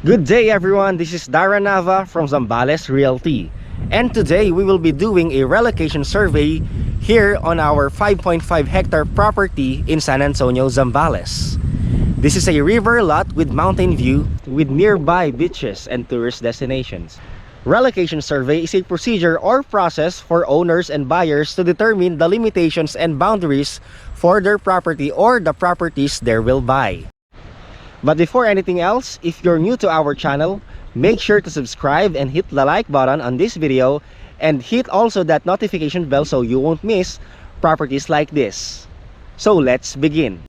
Good day everyone, this is Dara Nava from Zambales Realty, and today we will be doing a relocation survey here on our 5.5 hectare property in San Antonio, Zambales. This is a river lot with mountain view with nearby beaches and tourist destinations. Relocation survey is a procedure or process for owners and buyers to determine the limitations and boundaries for their property or the properties they will buy. But before anything else, if you're new to our channel, make sure to subscribe and hit the like button on this video and hit also that notification bell so you won't miss properties like this. So let's begin.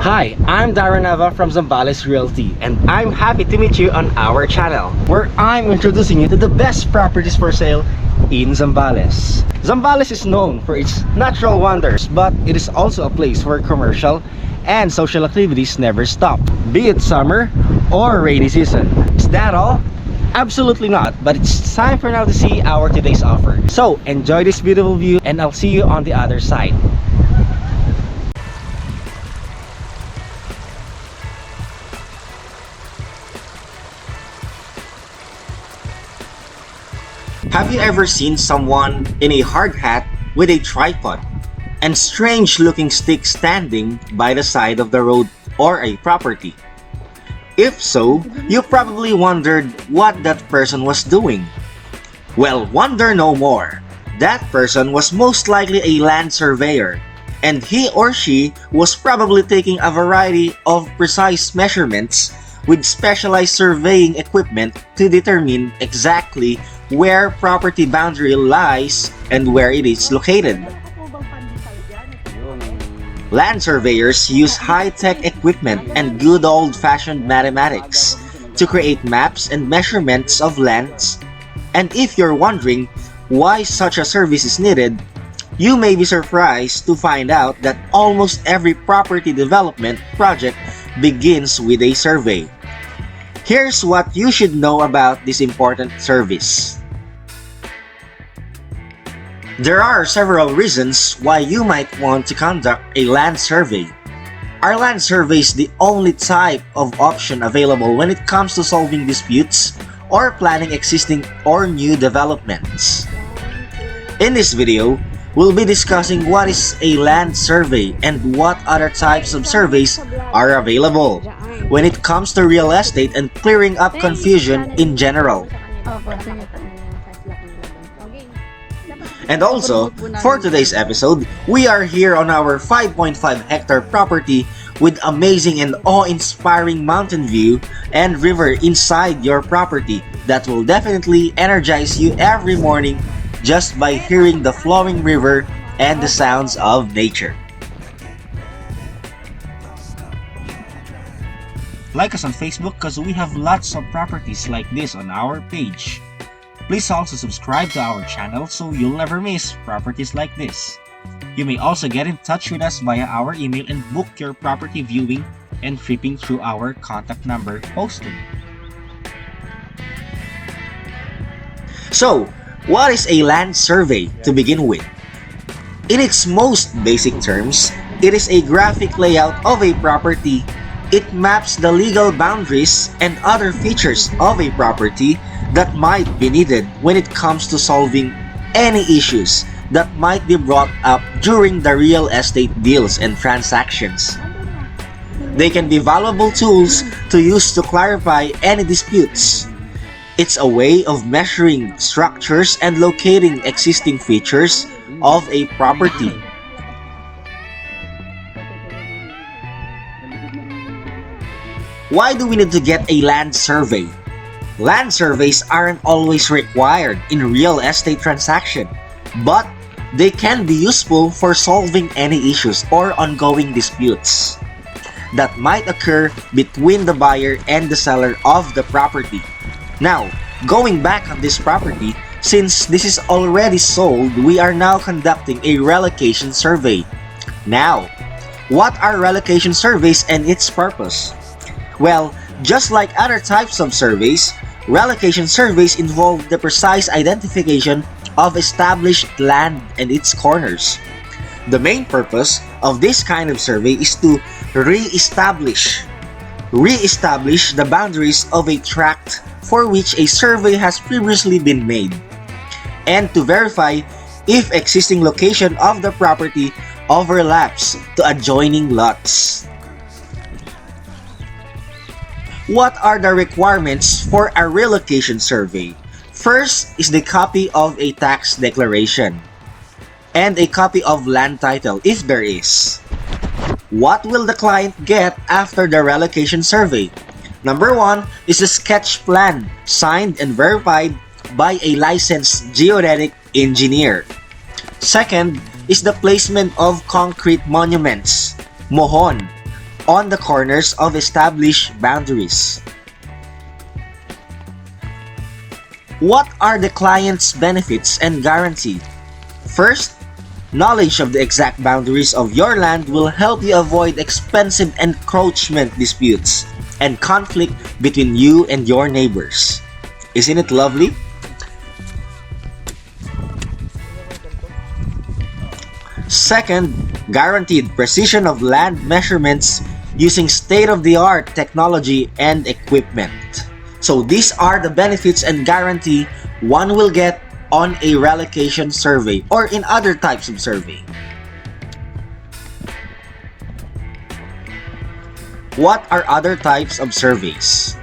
Hi, I'm Dara Nava from Zambales Realty, and I'm happy to meet you on our channel, where I'm introducing you to the best properties for sale in Zambales. Zambales is known for its natural wonders, but it is also a place where commercial and social activities never stop, be it summer or rainy season. Is that all? Absolutely not, but it's time for now to see our today's offer. So enjoy this beautiful view, and I'll see you on the other side. Have you ever seen someone in a hard hat with a tripod and strange looking stick standing by the side of the road or a property? If so, you probably wondered what that person was doing. Well, wonder no more. That person was most likely a land surveyor, and he or she was probably taking a variety of precise measurements with specialized surveying equipment to determine exactly where property boundary lies and where it is located. Land surveyors use high-tech equipment and good old-fashioned mathematics to create maps and measurements of lands. And if you're wondering why such a service is needed, you may be surprised to find out that almost every property development project begins with a survey. Here's what you should know about this important service. There are several reasons why you might want to conduct a land survey. Our land survey is the only type of option available when it comes to solving disputes or planning existing or new developments. In this video, we'll be discussing what is a land survey and what other types of surveys are available when it comes to real estate and clearing up confusion in general. And also, for today's episode, we are here on our 5.5 hectare property with amazing and awe-inspiring mountain view and river inside your property that will definitely energize you every morning just by hearing the flowing river and the sounds of nature. Like us on Facebook because we have lots of properties like this on our page. Please also subscribe to our channel so you'll never miss properties like this. You may also get in touch with us via our email and book your property viewing and flipping through our contact number posted. So, what is a land survey to begin with? In its most basic terms, it is a graphic layout of a property. It maps the legal boundaries and other features of a property that might be needed when it comes to solving any issues that might be brought up during the real estate deals and transactions. They can be valuable tools to use to clarify any disputes. It's a way of measuring structures and locating existing features of a property. Why do we need to get a land survey? Land surveys aren't always required in real estate transaction, but they can be useful for solving any issues or ongoing disputes. that might occur between the buyer and the seller of the property. Now, going back on this property, since this is already sold, we are now conducting a relocation survey. Now, what are relocation surveys and its purpose? Well, just like other types of surveys, relocation surveys involve the precise identification of established land and its corners. The main purpose of this kind of survey is to re-establish the boundaries of a tract for which a survey has previously been made, and to verify if existing location of the property overlaps to adjoining lots. What are the requirements for a relocation survey? First is the copy of a tax declaration and a copy of land title if there is. What will the client get after the relocation survey? Number 1 is a sketch plan signed and verified by a licensed geodetic engineer. Second is the placement of concrete monuments, mohon, on the corners of established boundaries. What are the client's benefits and guarantee? First, knowledge of the exact boundaries of your land will help you avoid expensive encroachment disputes and conflict between you and your neighbors. Isn't it lovely? Second, guaranteed precision of land measurements using state-of-the-art technology and equipment. So these are the benefits and guarantee one will get on a relocation survey or in other types of survey. What are other types of surveys?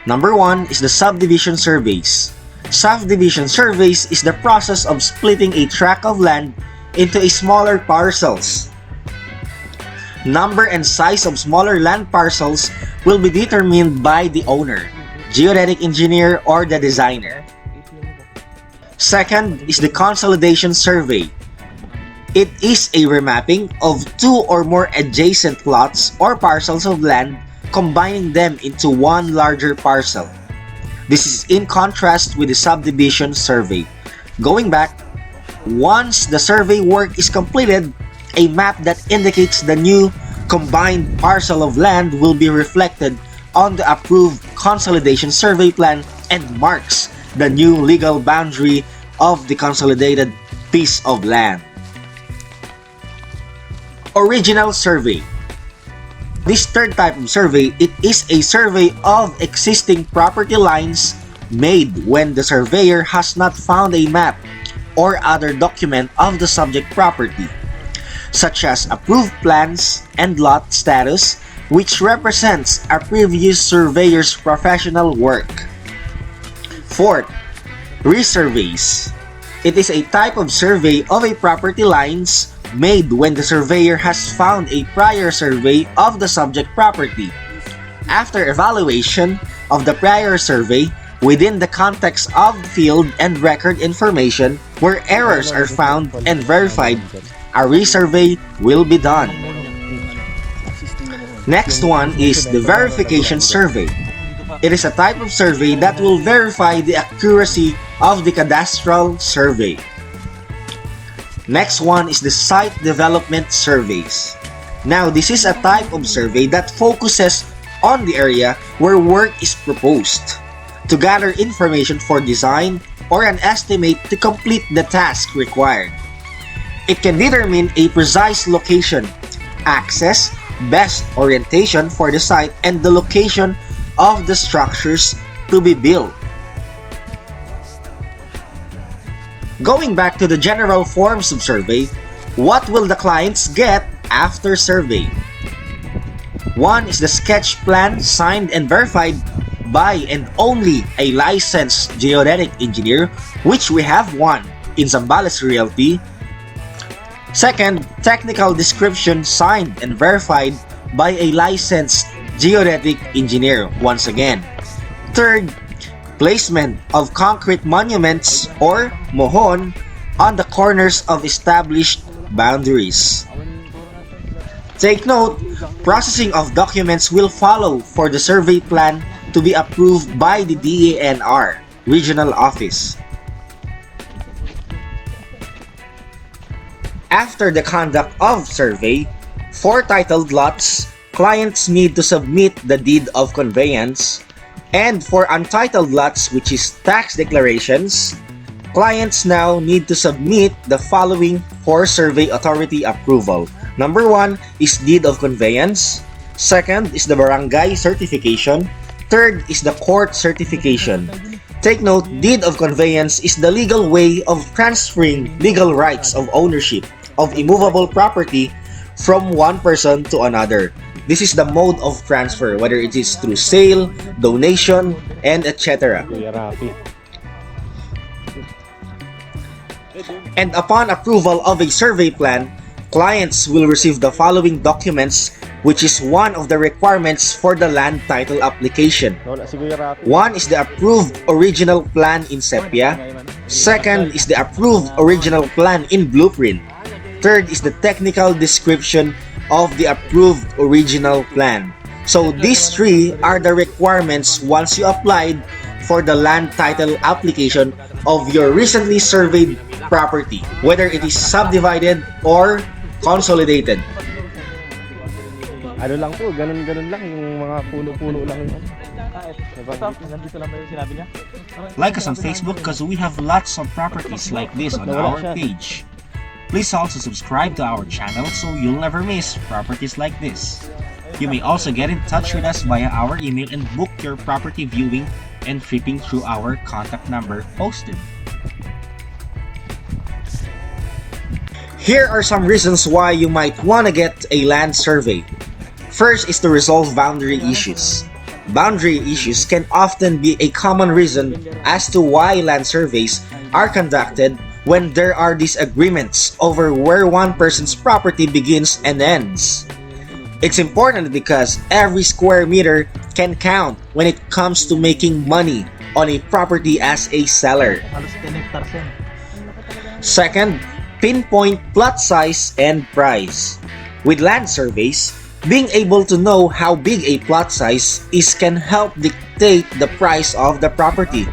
Number 1 is the subdivision surveys. Subdivision surveys is the process of splitting a tract of land into smaller parcels. Number and size of smaller land parcels will be determined by the owner, geodetic engineer, or the designer. Second is the consolidation survey. It is a remapping of 2 or more adjacent lots or parcels of land, combining them into one larger parcel. This is in contrast with the subdivision survey. Going back, once the survey work is completed, a map that indicates the new combined parcel of land will be reflected on the approved consolidation survey plan and marks the new legal boundary of the consolidated piece of land. Original survey. This third type of survey, it is a survey of existing property lines made when the surveyor has not found a map or other document of the subject property, such as approved plans and lot status, which represents a previous surveyor's professional work. Fourth, resurveys. It is a type of survey of a property lines made when the surveyor has found a prior survey of the subject property. After evaluation of the prior survey within the context of the field and record information where errors are found and verified, a resurvey will be done. Next one is the verification survey. It is a type of survey that will verify the accuracy of the cadastral survey. Next one is the site development surveys. Now, this is a type of survey that focuses on the area where work is proposed to gather information for design or an estimate to complete the task required. It can determine a precise location, access, best orientation for the site, and the location of the structures to be built. Going back to the general forms of survey, what will the clients get after survey? One is the sketch plan signed and verified by and only a licensed geodetic engineer, which we have one in Zambales Realty. Second, technical description signed and verified by a licensed geodetic engineer once again. Third, placement of concrete monuments or mohon on the corners of established boundaries. Take note, processing of documents will follow for the survey plan to be approved by the DANR Regional Office. After the conduct of survey, for titled lots, clients need to submit the deed of conveyance, and for untitled lots, which is tax declarations, clients now need to submit the following for survey authority approval. Number 1 is deed of conveyance, second is the barangay certification, third is the court certification. Take note, deed of conveyance is the legal way of transferring legal rights of ownership of immovable property from one person to another. This is the mode of transfer, whether it is through sale, donation, and etc. And upon approval of a survey plan, clients will receive the following documents, which is one of the requirements for the land title application. One is the approved original plan in sepia. Second is the approved original plan in blueprint. Third is the technical description of the approved original plan. So these three are the requirements once you applied for the land title application of your recently surveyed property, whether it is subdivided or consolidated. Ano lang po, ganun-ganun lang yung mga puno-puno lang yun. Like us on Facebook because we have lots of properties like this on our page. Please also subscribe to our channel so you'll never miss properties like this. You may also get in touch with us via our email and book your property viewing and flipping through our contact number posted. Here are some reasons why you might want to get a land survey. First is to resolve boundary issues. Boundary issues can often be a common reason as to why land surveys are conducted when there are disagreements over where one person's property begins and ends. It's important because every square meter can count when it comes to making money on a property as a seller. Second, pinpoint plot size and price. With land surveys, being able to know how big a plot size is can help dictate the price of the property.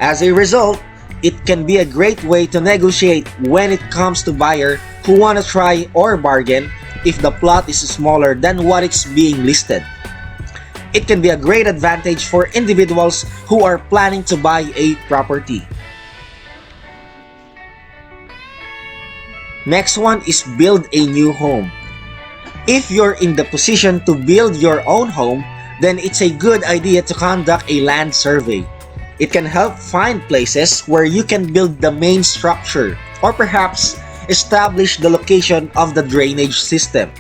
As a result, it can be a great way to negotiate when it comes to buyer who want to try or bargain if the plot is smaller than what it's being listed. It can be a great advantage for individuals who are planning to buy a property. Next one is build a new home. If you're in the position to build your own home, then it's a good idea to conduct a land survey. It can help find places where you can build the main structure or perhaps establish the location of the drainage system.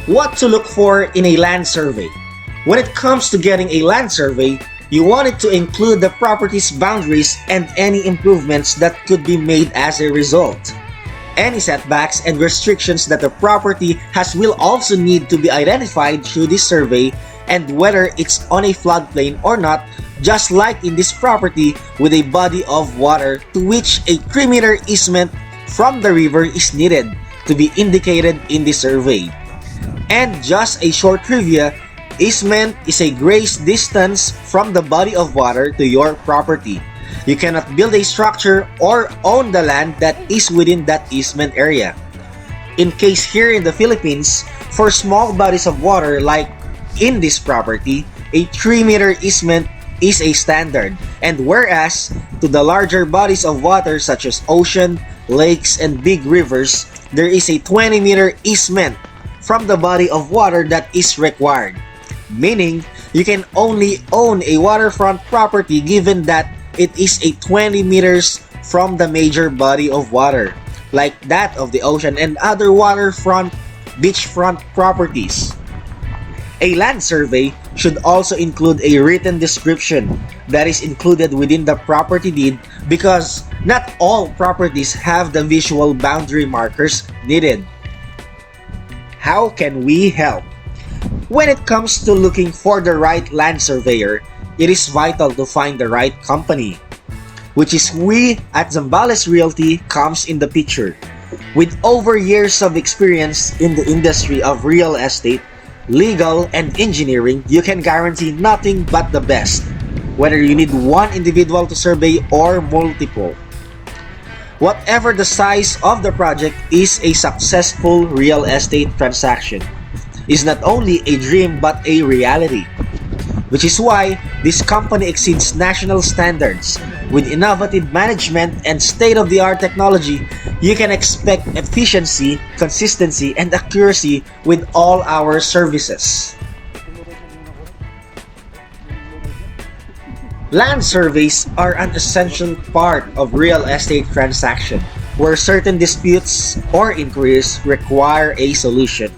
What to look for in a land survey? When it comes to getting a land survey, you want it to include the property's boundaries and any improvements that could be made as a result. Any setbacks and restrictions that the property has will also need to be identified through this survey, and whether it's on a floodplain or not, just like in this property with a body of water to which a 3-meter easement from the river is needed to be indicated in the survey. And just a short trivia, easement is a grace distance from the body of water to your property. You cannot build a structure or own the land that is within that easement area. In case here in the Philippines, for small bodies of water like in this property, a 3-meter easement is a standard, and whereas to the larger bodies of water such as ocean, lakes, and big rivers, there is a 20-meter easement from the body of water that is required. Meaning, you can only own a waterfront property given that it is a 20 meters from the major body of water, like that of the ocean and other waterfront, beachfront properties. A land survey should also include a written description that is included within the property deed because not all properties have the visual boundary markers needed. How can we help? When it comes to looking for the right land surveyor, it is vital to find the right company, which is we at Zambales Realty comes in the picture. With over years of experience in the industry of real estate, legal, and engineering, you can guarantee nothing but the best, whether you need one individual to survey or multiple. Whatever the size of the project, is a successful real estate transaction is not only a dream but a reality, which is why this company exceeds national standards. With innovative management and state-of-the-art technology, you can expect efficiency, consistency, and accuracy with all our services. Land surveys are an essential part of real estate transaction, where certain disputes or inquiries require a solution.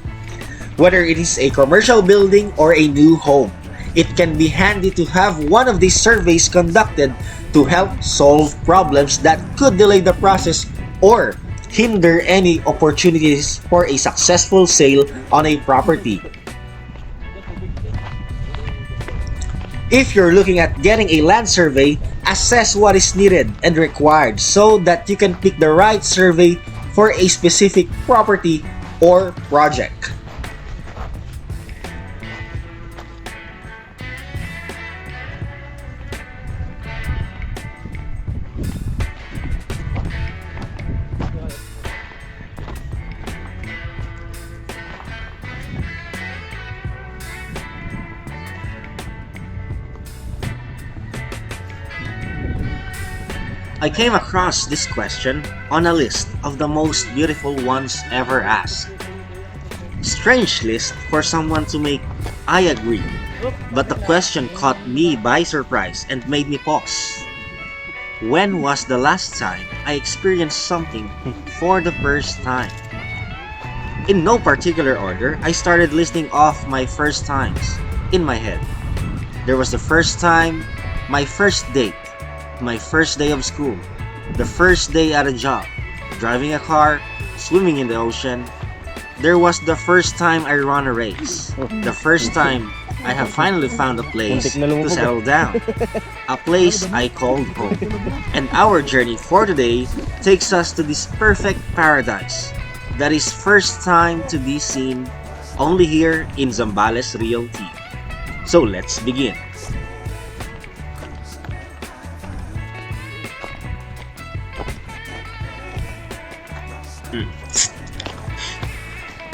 Whether it is a commercial building or a new home, it can be handy to have one of these surveys conducted to help solve problems that could delay the process or hinder any opportunities for a successful sale on a property. If you're looking at getting a land survey, assess what is needed and required so that you can pick the right survey for a specific property or project. I came across this question on a list of the most beautiful ones ever asked. Strange list for someone to make, I agree, but the question caught me by surprise and made me pause. When was the last time I experienced something for the first time? In no particular order, I started listing off my first times in my head. There was the first time, my first date, my first day of school, the first day at a job, driving a car, swimming in the ocean. There was the first time I ran a race, the first time I have finally found a place to settle down, a place I called home. And our journey for today takes us to this perfect paradise that is first time to be seen only here in Zambales Realty. So let's begin.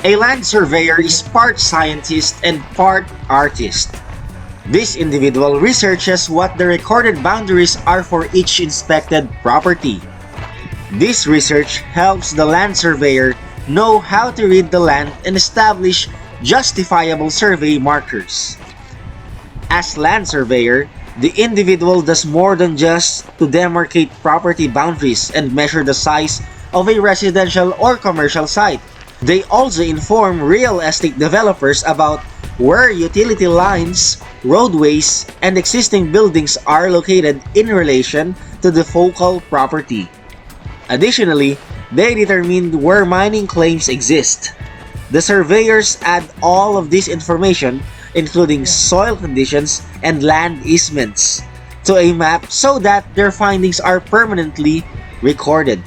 A land surveyor is part scientist and part artist. This individual researches what the recorded boundaries are for each inspected property. This research helps the land surveyor know how to read the land and establish justifiable survey markers. As land surveyor, the individual does more than just to demarcate property boundaries and measure the size of a residential or commercial site. They also inform real estate developers about where utility lines, roadways, and existing buildings are located in relation to the focal property. Additionally, they determine where mining claims exist. The surveyors add all of this information, including soil conditions and land easements, to a map so that their findings are permanently recorded.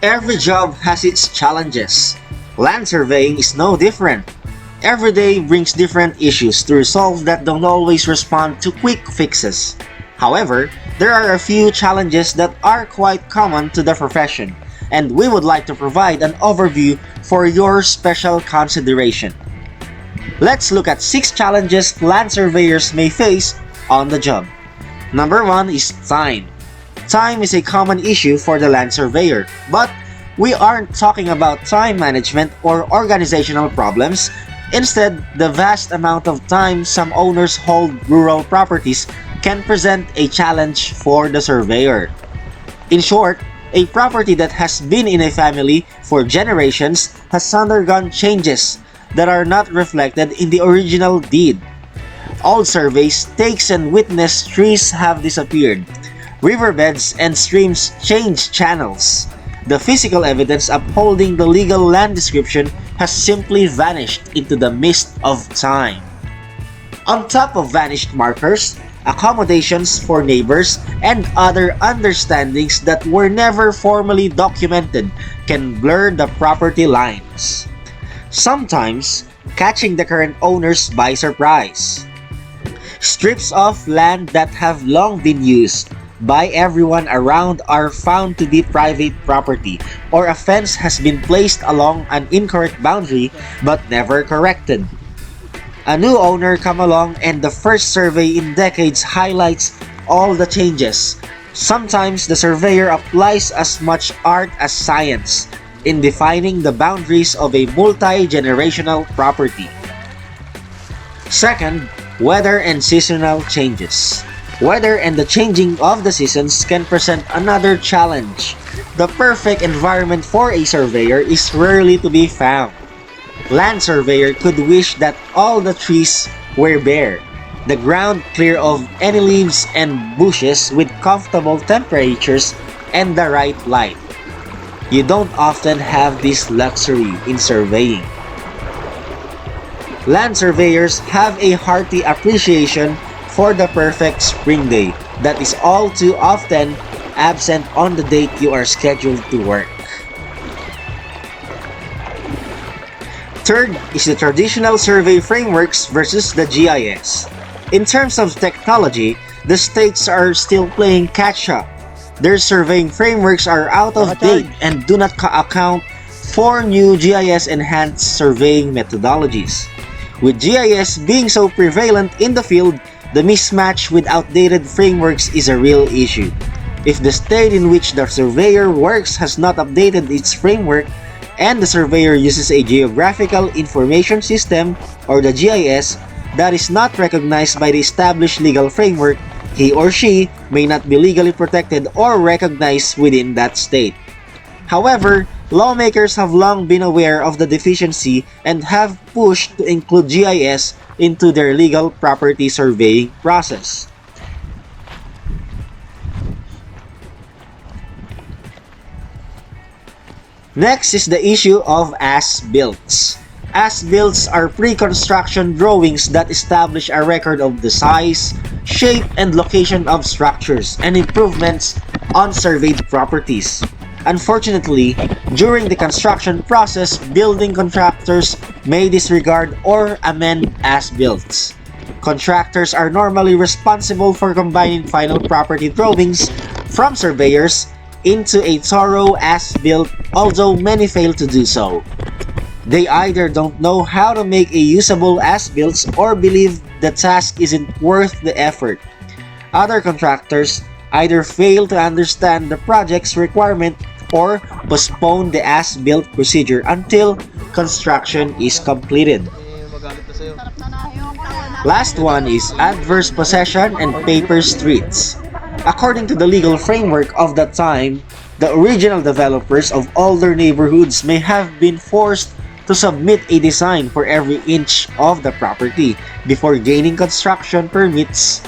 Every job has its challenges. Land surveying is no different. Every day brings different issues to resolve that don't always respond to quick fixes. However, there are a few challenges that are quite common to the profession, and we would like to provide an overview for your special consideration. Let's look at 6 challenges land surveyors may face on the job. Number 1 is time. Time is a common issue for the land surveyor, but we aren't talking about time management or organizational problems. Instead, the vast amount of time some owners hold rural properties can present a challenge for the surveyor. In short, a property that has been in a family for generations has undergone changes that are not reflected in the original deed. Old surveys, stakes, and witness trees have disappeared. riverbeds and streams change channels. The physical evidence upholding the legal land description has simply vanished into the mist of time. On top of vanished markers, accommodations for neighbors, and other understandings that were never formally documented can blur the property lines, sometimes catching the current owners by surprise. Strips of land that have long been used by everyone around are found to be private property, or a fence has been placed along an incorrect boundary but never corrected. A new owner come along and the first survey in decades highlights all the changes. Sometimes the surveyor applies as much art as science in defining the boundaries of a multi-generational property. Second, weather and seasonal changes. Weather and the changing of the seasons can present another challenge. The perfect environment for a surveyor is rarely to be found. Land surveyor could wish that all the trees were bare, the ground clear of any leaves and bushes with comfortable temperatures and the right light. You don't often have this luxury in surveying. Land surveyors have a hearty appreciation for the perfect spring day that is all too often absent on the date you are scheduled to work. Third is the traditional survey frameworks versus the GIS. In terms of technology, the states are still playing catch-up. Their surveying frameworks are out of date and do not account for new GIS-enhanced surveying methodologies. With GIS being so prevalent in the field, the mismatch with outdated frameworks is a real issue. If the state in which the surveyor works has not updated its framework, and the surveyor uses a geographical information system or the GIS that is not recognized by the established legal framework, he or she may not be legally protected or recognized within that state. However, lawmakers have long been aware of the deficiency and have pushed to include GIS into their legal property surveying process. Next is the issue of as-builts. As-builts are pre-construction drawings that establish a record of the size, shape, and location of structures and improvements on surveyed properties. Unfortunately, during the construction process, building contractors may disregard or amend as-builts. Contractors are normally responsible for combining final property drawings from surveyors into a thorough as-built, although many fail to do so. They either don't know how to make a usable as-built or believe the task isn't worth the effort. Other contractors either fail to understand the project's requirement or postpone the as-built procedure until construction is completed. Last one is adverse possession and paper streets. According to the legal framework of that time, the original developers of older neighborhoods may have been forced to submit a design for every inch of the property before gaining construction permits.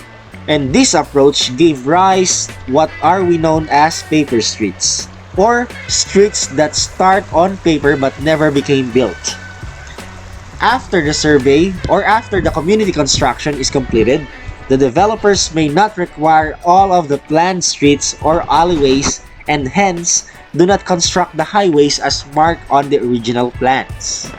And this approach gave rise what are we known as paper streets, or streets that start on paper but never became built. After the survey or after the community construction is completed, the developers may not require all of the planned streets or alleyways and hence do not construct the highways as marked on the original plans.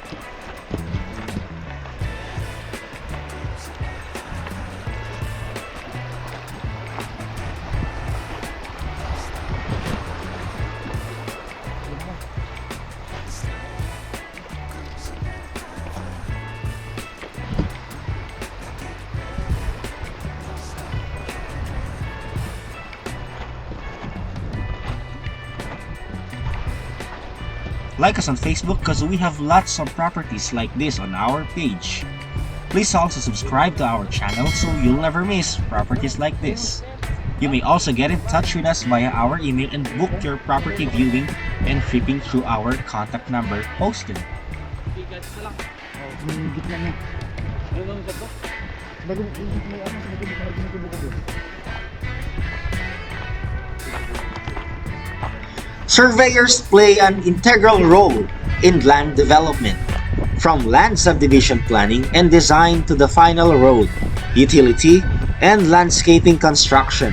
Like us on Facebook because we have lots of properties like this on our page. Please also subscribe to our channel so you'll never miss properties like this. You may also get in touch with us via our email and book your property viewing and shipping through our contact number posted. Surveyors play an integral role in land development, from land subdivision planning and design to the final road, utility, and landscaping construction.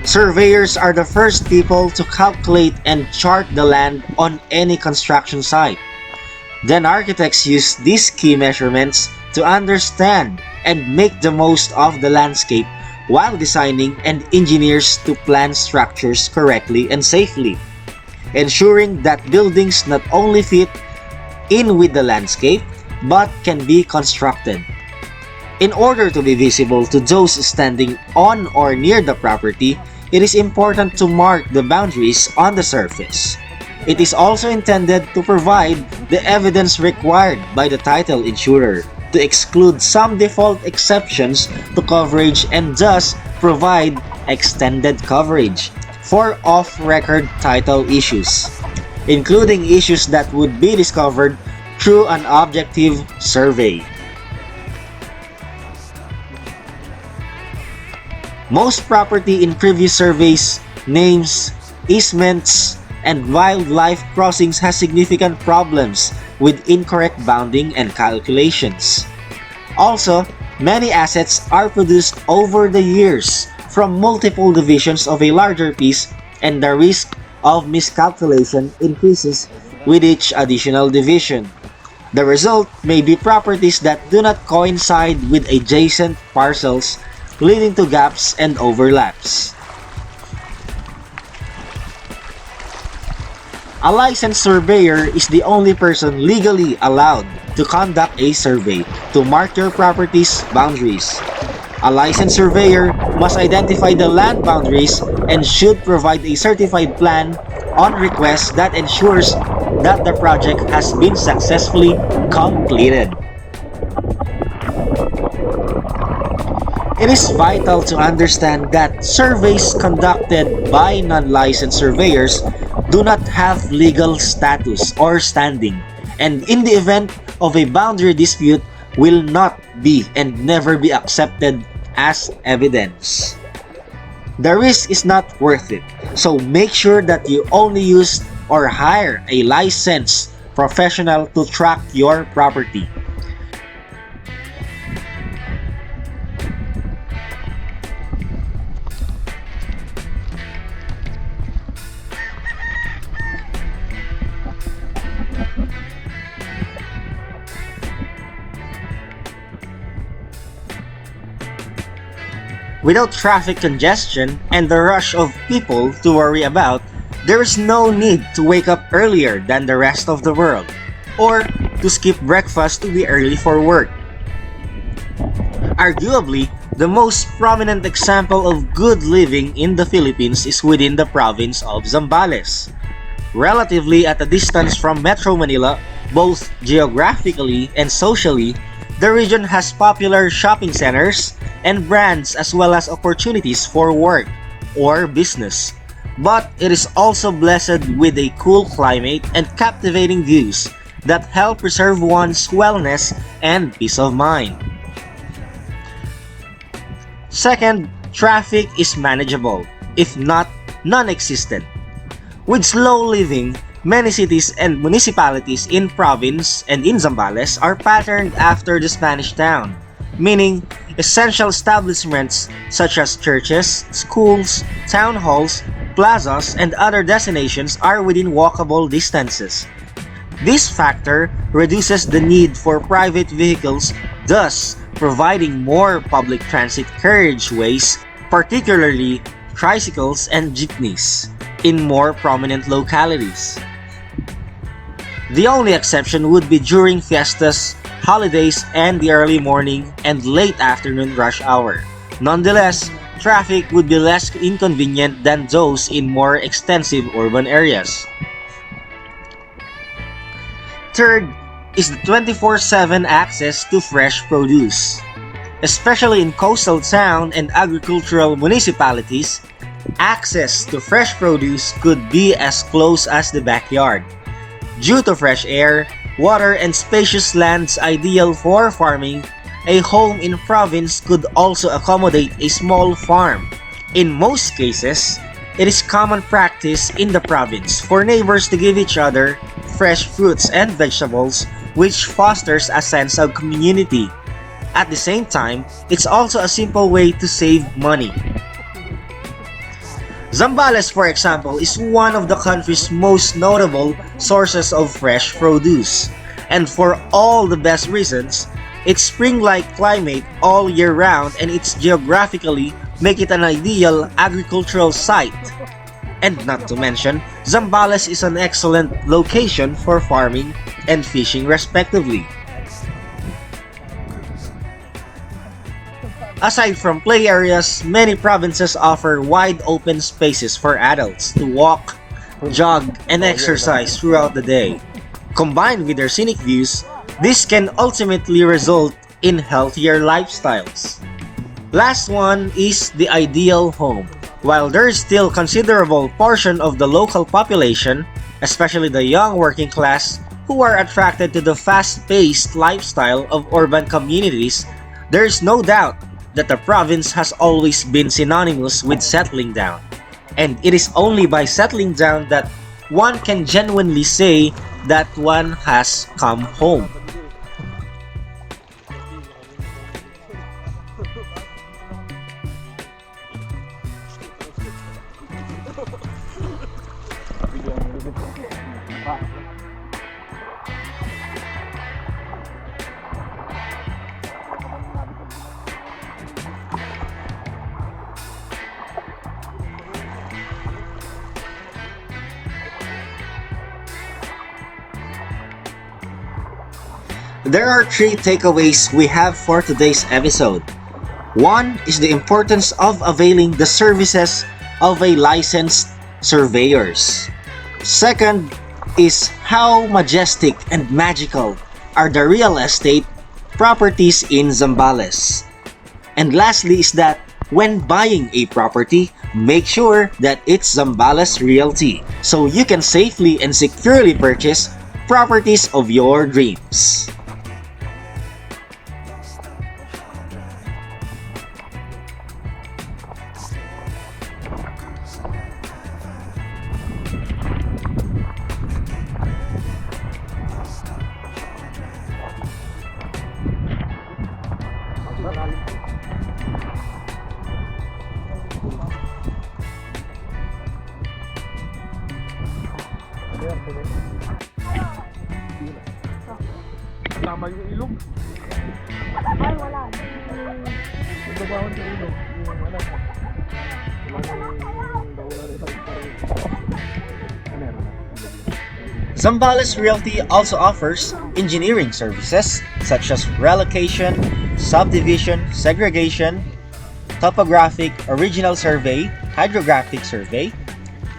Surveyors are the first people to calculate and chart the land on any construction site. Then architects use these key measurements to understand and make the most of the landscape while designing, and engineers to plan structures correctly and safely, ensuring that buildings not only fit in with the landscape but can be constructed. In order to be visible to those standing on or near the property, it is important to mark the boundaries on the surface. It is also intended to provide the evidence required by the title insurer to exclude some default exceptions to coverage and thus provide extended coverage for off-record title issues, including issues that would be discovered through an objective survey. Most property in previous surveys, names, easements, and wildlife crossings has significant problems with incorrect bounding and calculations. Also, many assets are produced over the years from multiple divisions of a larger piece, and the risk of miscalculation increases with each additional division. The result may be properties that do not coincide with adjacent parcels, leading to gaps and overlaps. A licensed surveyor is the only person legally allowed to conduct a survey to mark your property's boundaries. A licensed surveyor must identify the land boundaries and should provide a certified plan on request that ensures that the project has been successfully completed. It is vital to understand that surveys conducted by non-licensed surveyors do not have legal status or standing, and in the event of a boundary dispute will not be and never be accepted as evidence. The risk is not worth it, so make sure that you only use or hire a licensed professional to track your property. Without traffic congestion and the rush of people to worry about, there is no need to wake up earlier than the rest of the world, or to skip breakfast to be early for work. Arguably, the most prominent example of good living in the Philippines is within the province of Zambales. Relatively at a distance from Metro Manila, both geographically and socially, the region has popular shopping centers and brands as well as opportunities for work or business. But it is also blessed with a cool climate and captivating views that help preserve one's wellness and peace of mind. Second, traffic is manageable, if not non-existent. With slow living, many cities and municipalities in province and in Zambales are patterned after the Spanish town, meaning essential establishments such as churches, schools, town halls, plazas, and other destinations are within walkable distances. This factor reduces the need for private vehicles, thus providing more public transit carriageways, particularly tricycles and jeepneys, in more prominent localities. The only exception would be during fiestas, holidays, and the early morning and late afternoon rush hour. Nonetheless, traffic would be less inconvenient than those in more extensive urban areas. Third is the 24/7 access to fresh produce. Especially in coastal town and agricultural municipalities, access to fresh produce could be as close as the backyard. Due to fresh air, water, and spacious lands ideal for farming, a home in province could also accommodate a small farm. In most cases, it is common practice in the province for neighbors to give each other fresh fruits and vegetables, which fosters a sense of community. At the same time, it's also a simple way to save money. Zambales, for example, is one of the country's most notable sources of fresh produce. And for all the best reasons, its spring-like climate all year round and its geographically make it an ideal agricultural site. And not to mention, Zambales is an excellent location for farming and fishing respectively. Aside from play areas, many provinces offer wide open spaces for adults to walk, jog, and exercise throughout the day. Combined with their scenic views, this can ultimately result in healthier lifestyles. Last one is the ideal home. While there is still considerable portion of the local population, especially the young working class, who are attracted to the fast-paced lifestyle of urban communities, there is no doubt that the province has always been synonymous with settling down. And it is only by settling down that one can genuinely say that one has come home. There are three takeaways we have for today's episode. One is the importance of availing the services of a licensed surveyors. Second is how majestic and magical are the real estate properties in Zambales. And lastly is that when buying a property, make sure that it's Zambales Realty so you can safely and securely purchase properties of your dreams. Tama yung ilog. Ay, wala. Nagbabawan sa ilog. Yung ano po. Zambales Realty also offers engineering services such as relocation, subdivision, segregation, topographic original survey, hydrographic survey,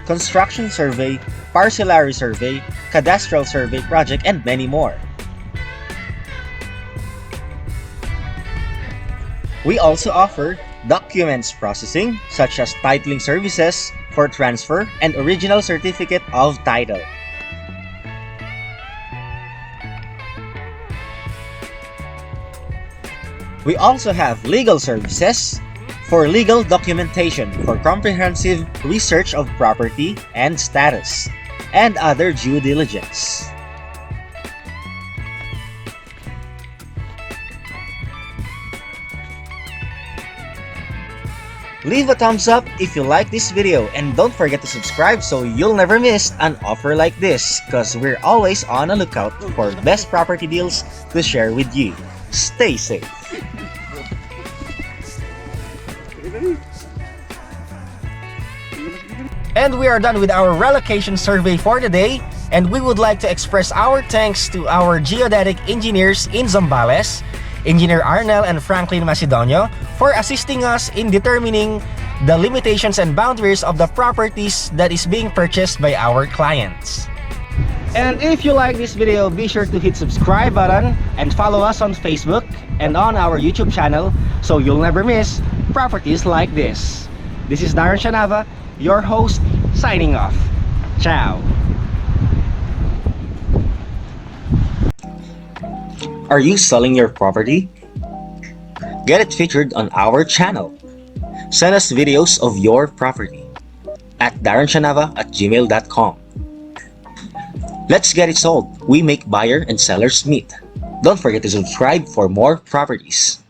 construction survey, parcellary survey, cadastral survey project, and many more. We also offer documents processing such as titling services for transfer and original certificate of title. We also have legal services for legal documentation for comprehensive research of property and status, and other due diligence. Leave a thumbs up if you like this video and don't forget to subscribe so you'll never miss an offer like this, cause we're always on a lookout for best property deals to share with you. Stay safe. And we are done with our relocation survey for today, and we would like to express our thanks to our geodetic engineers in Zambales, Engineer Arnel and Franklin Macedonio, for assisting us in determining the limitations and boundaries of the properties that is being purchased by our clients. And if you like this video, be sure to hit subscribe button and follow us on Facebook and on our YouTube channel so you'll never miss properties like this. This is Darren Shanava, your host, signing off. Ciao! Are you selling your property? Get it featured on our channel. Send us videos of your property. at darrenchanava@gmail.com. Let's get it sold. We make buyer and sellers meet. Don't forget to subscribe for more properties.